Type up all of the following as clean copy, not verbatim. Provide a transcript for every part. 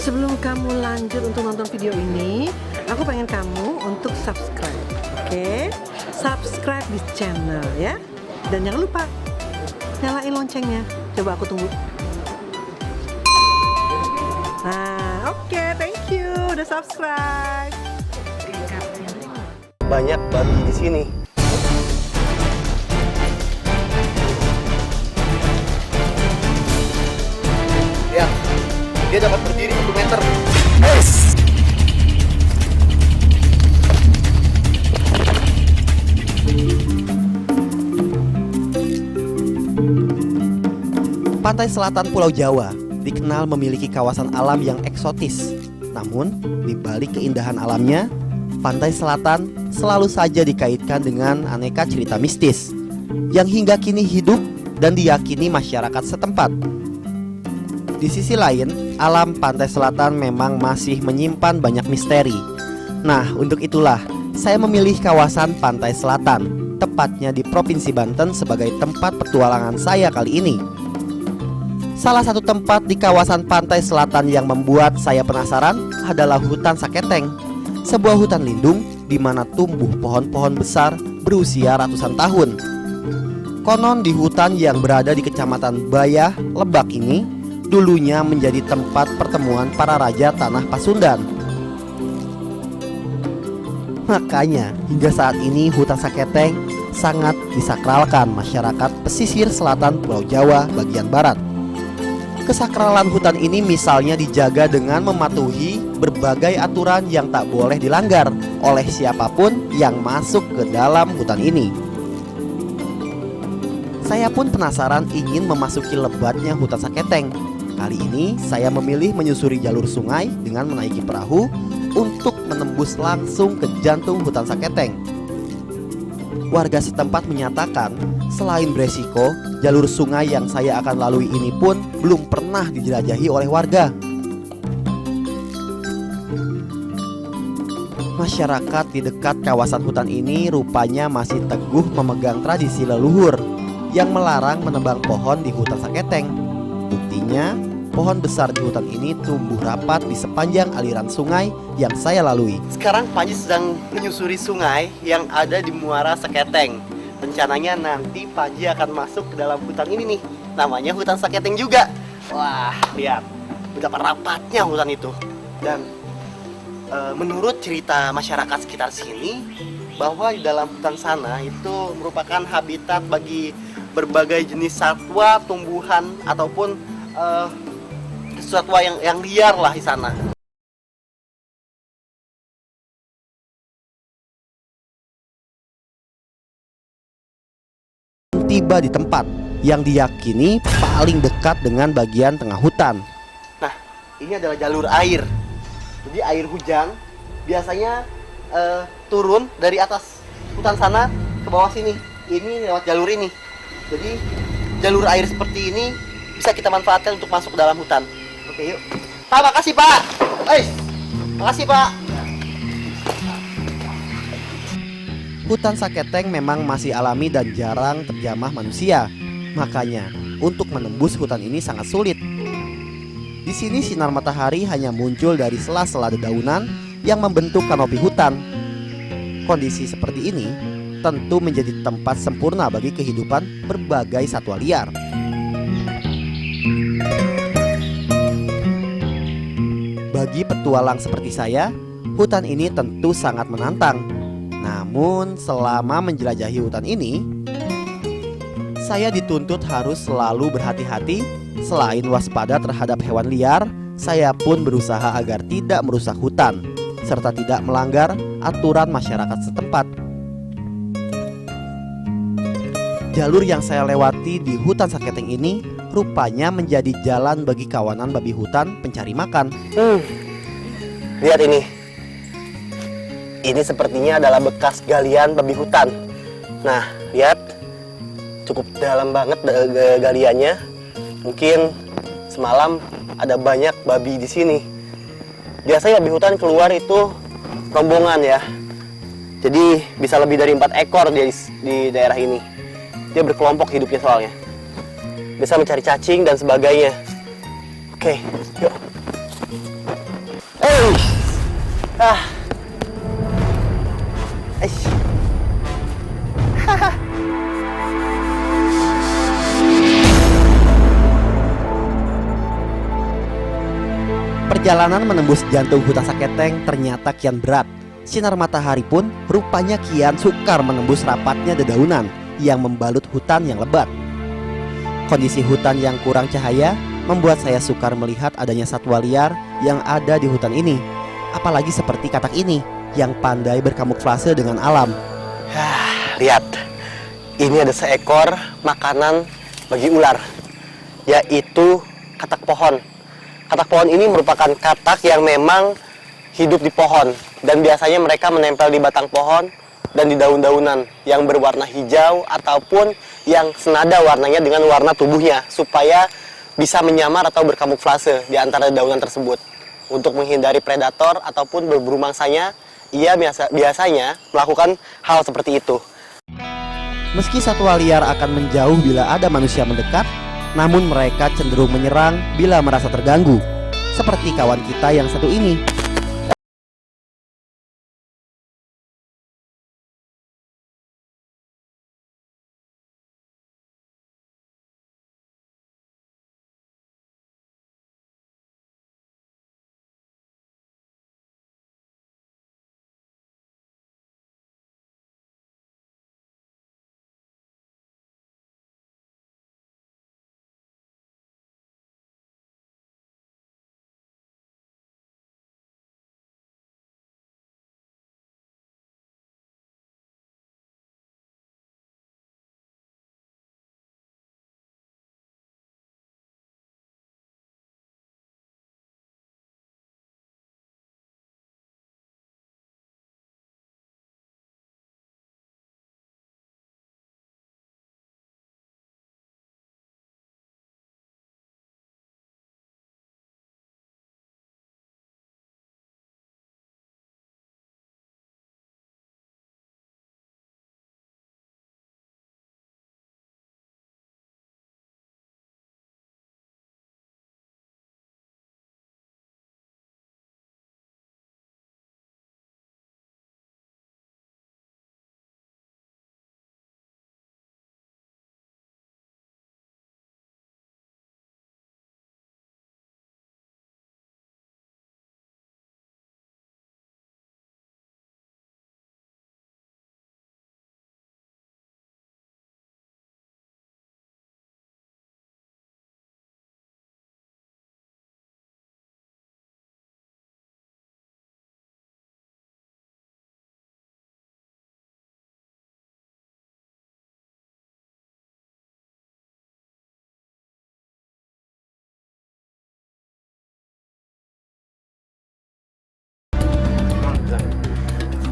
Sebelum kamu lanjut untuk nonton video ini, aku pengen kamu untuk subscribe, oke? Subscribe di channel ya. Dan jangan lupa nyalain loncengnya. Coba aku tunggu. Nah, oke, thank you udah subscribe. Banyak babi di sini. Ya, dia dapat berdiri 1 meter. Yes! Pantai selatan Pulau Jawa dikenal memiliki kawasan alam yang eksotis. Namun, di balik keindahan alamnya, pantai selatan selalu saja dikaitkan dengan aneka cerita mistis yang hingga kini hidup dan diyakini masyarakat setempat. Di sisi lain, alam pantai selatan memang masih menyimpan banyak misteri. Nah, untuk itulah saya memilih kawasan pantai selatan, tepatnya di Provinsi Banten sebagai tempat petualangan saya kali ini. Salah satu tempat di kawasan pantai selatan yang membuat saya penasaran adalah hutan Saketeng, sebuah hutan lindung di mana tumbuh pohon-pohon besar berusia ratusan tahun. Konon di hutan yang berada di Kecamatan Bayah, Lebak ini dulunya menjadi tempat pertemuan para raja tanah Pasundan. Makanya hingga saat ini hutan Saketeng sangat disakralkan masyarakat pesisir selatan Pulau Jawa bagian barat. Kesakralan hutan ini misalnya dijaga dengan mematuhi berbagai aturan yang tak boleh dilanggar oleh siapapun yang masuk ke dalam hutan ini. Saya pun penasaran ingin memasuki lebatnya hutan Saketeng. Kali ini saya memilih menyusuri jalur sungai dengan menaiki perahu untuk menembus langsung ke jantung hutan Saketeng. Warga setempat menyatakan selain beresiko, jalur sungai yang saya akan lalui ini pun belum pernah dijelajahi oleh warga. Masyarakat di dekat kawasan hutan ini rupanya masih teguh memegang tradisi leluhur yang melarang menebang pohon di hutan Saketeng. Buktinya, pohon besar di hutan ini tumbuh rapat di sepanjang aliran sungai yang saya lalui. Sekarang Panji sedang menyusuri sungai yang ada di muara Saketeng. Rencananya nanti Panji akan masuk ke dalam hutan ini nih. Namanya hutan Saketeng juga. Wah, lihat betapa rapatnya hutan itu. Dan menurut cerita masyarakat sekitar sini, bahwa di dalam hutan sana itu merupakan habitat bagi berbagai jenis satwa, tumbuhan ataupun satwa yang liar lah di sana. Tiba di tempat yang diyakini paling dekat dengan bagian tengah hutan. Nah, ini adalah jalur air. Jadi air hujan biasanya turun dari atas hutan sana ke bawah sini. Ini lewat jalur ini. Jadi jalur air seperti ini bisa kita manfaatkan untuk masuk ke dalam hutan. Oke, yuk. Pak, makasih Pak. Makasih Pak. Hutan Saketeng memang masih alami dan jarang terjamah manusia. Makanya, untuk menembus hutan ini sangat sulit. Di sini sinar matahari hanya muncul dari sela-sela dedaunan yang membentuk kanopi hutan. Kondisi seperti ini tentu menjadi tempat sempurna bagi kehidupan berbagai satwa liar. Bagi petualang seperti saya, hutan ini tentu sangat menantang. Namun selama menjelajahi hutan ini, saya dituntut harus selalu berhati-hati. Selain waspada terhadap hewan liar, saya pun berusaha agar tidak merusak hutan, serta tidak melanggar aturan masyarakat setempat. Jalur yang saya lewati di hutan Saketeng ini rupanya menjadi jalan bagi kawanan babi hutan pencari makan. Lihat ini. Ini sepertinya adalah bekas galian babi hutan. Nah, lihat. Cukup dalam banget galiannya. Mungkin semalam ada banyak babi di sini. Biasanya babi hutan keluar itu rombongan ya. Jadi bisa lebih dari 4 ekor di daerah ini. Dia berkelompok hidupnya soalnya. Bisa mencari cacing dan sebagainya. Oke, yuk. Ah. Eish. Perjalanan menembus jantung hutan Saketeng ternyata kian berat. Sinar matahari pun rupanya kian sukar menembus rapatnya dedaunan yang membalut hutan yang lebat. Kondisi hutan yang kurang cahaya membuat saya sukar melihat adanya satwa liar yang ada di hutan ini. Apalagi seperti katak ini yang pandai berkamuflase dengan alam. Lihat, ini ada seekor makanan bagi ular, yaitu katak pohon. Katak pohon ini merupakan katak yang memang hidup di pohon, dan biasanya mereka menempel di batang pohon dan di daun-daunan yang berwarna hijau ataupun yang senada warnanya dengan warna tubuhnya, supaya bisa menyamar atau berkamuflase di antara daunan tersebut. Untuk menghindari predator ataupun berburu mangsanya, ia biasanya melakukan hal seperti itu. Meski satwa liar akan menjauh bila ada manusia mendekat, namun mereka cenderung menyerang bila merasa terganggu. Seperti kawan kita yang satu ini.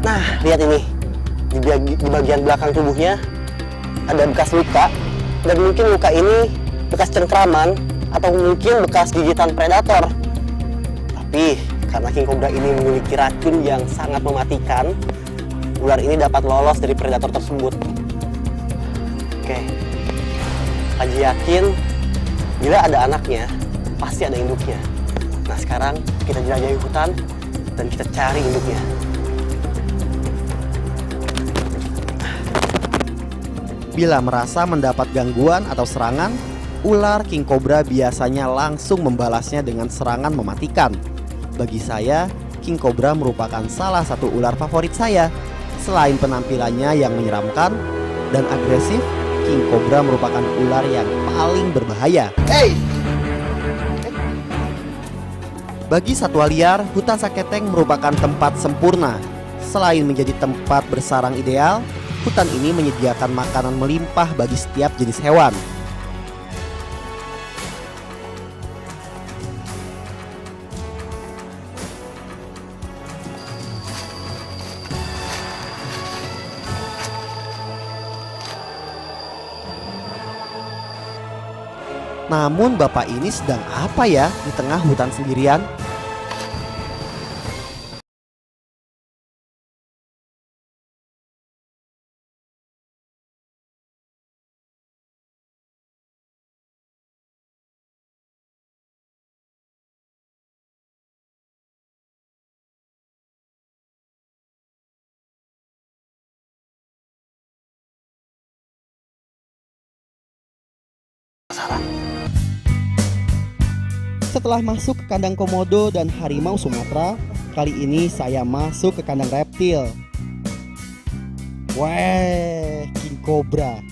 Nah, lihat ini. Di bagian belakang tubuhnya ada bekas luka, dan mungkin luka ini bekas cengkraman atau mungkin bekas gigitan predator. Tapi karena king cobra ini memiliki racun yang sangat mematikan, ular ini dapat lolos dari predator tersebut. Oke, Haji yakin bila ada anaknya pasti ada induknya. Nah, sekarang kita jelajahi hutan dan kita cari induknya. Bila merasa mendapat gangguan atau serangan, ular king cobra biasanya langsung membalasnya dengan serangan mematikan. Bagi saya, king cobra merupakan salah satu ular favorit saya. Selain penampilannya yang menyeramkan dan agresif, king cobra merupakan ular yang paling berbahaya. Bagi satwa liar, hutan Saketeng merupakan tempat sempurna. Selain menjadi tempat bersarang ideal, hutan ini menyediakan makanan melimpah bagi setiap jenis hewan. Namun bapak ini sedang apa ya di tengah hutan sendirian? Setelah masuk ke kandang komodo dan harimau Sumatera, kali ini saya masuk ke kandang reptil. Weh, king cobra.